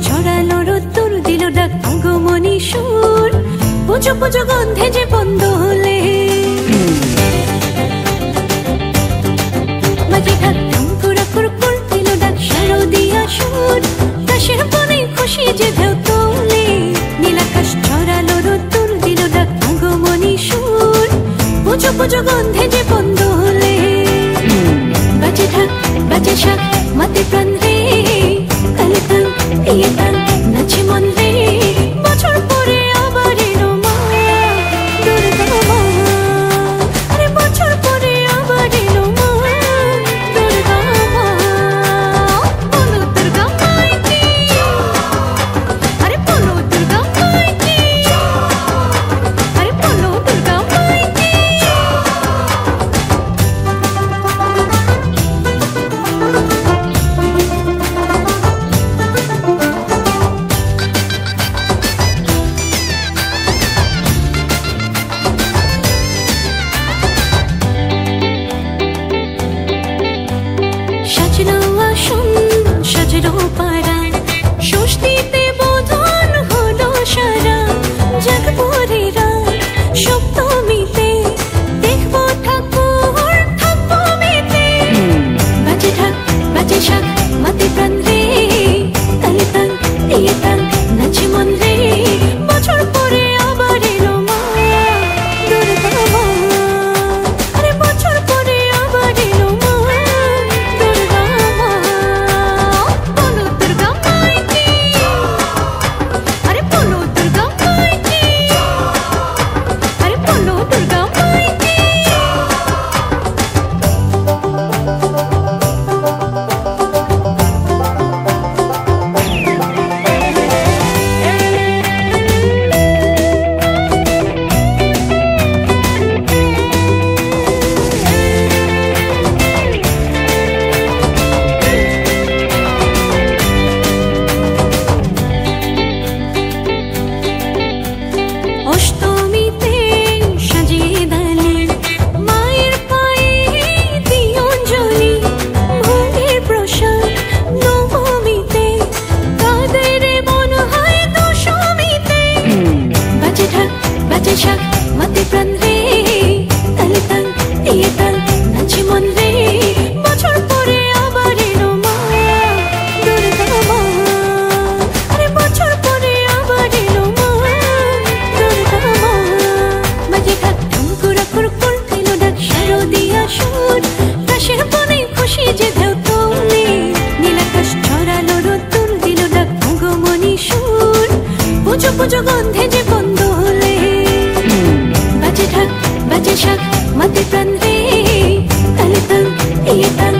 ছড়ালো রোদ্দুর দিল ডাক আগমনী সুর পুজো পুজো গন্ধে যে বন্ধ হলে বাজে ঢাক ঢঙ্কুরা কুরকুর দিল ডাক শারদিয়া সুর কাশের বনে খুশি যে ঢেউ তোলে নীলাকাশ ছড়ালো রোদ্দুর দিল ডাক আগমনী সুর পুজো পুজো গন্ধে যে বন্ধ হলে বাজে ঢাক বাজে শাক মাতে প্রাণ রে কালে তান দিয়ে তান নাচে মন রে বছর পরে আবার এলো মা দুর্গা মা আরে বছর পরে আবার এলো মা দুর্গা মা বলো দুর্গা মাই কি আরে বলো দুর্গা মাই কি আরে বলো দুর্গা মাই কি সাজলো আসন সাজলো পাড়া ষষ্ঠীতে বোধন হলো সারা জাগবরে রাত সপ্তমীতে দেখবো ঠাকুর থাকবো মেতে বাজে ঢাক বাজে শাক মাতে প্রাণ রে তালে তান দিয়ে তান নাচে মন রে বছর পরে আবার এলো মা দুর্গা মা আরে বছর পরে আবার এলো মা দুর্গা মা বলো দুর্গা মাই কি আরে বলো দুর্গা মাই কি আরে বলো দুর্গা মাই কি অষ্টমীতে সাজিয়ে দালি মায়ের পায়ে দিই অঞ্জলি ভোগের প্রসাদ নবমীতে কাদের মন হয় দশমীতে বাজে ঢাক বাজে শাক মাতে প্রাণ রে তালে তান দিয়ে তান নাচে মন রে বছর পরে আবার এলো মা দুর্গা মা আরে বছর পরে আবার এলো মা দুর্গা মা বাজে ঢাক ঢঙ্কুরা কুরকুর দিল ডাক শারদিয়া সুর কাশের বনে খুশি যে ঢেউ তোলে নীলাকাশ ছড়ালো রোদ্দুর দিল ডাক আগমনী সুর পুজো পুজো গন্ধে যে বন্ধ হলে বাজে ঢাক বাজে শাক মাতে প্রাণ রে তালে তান দিয়ে তান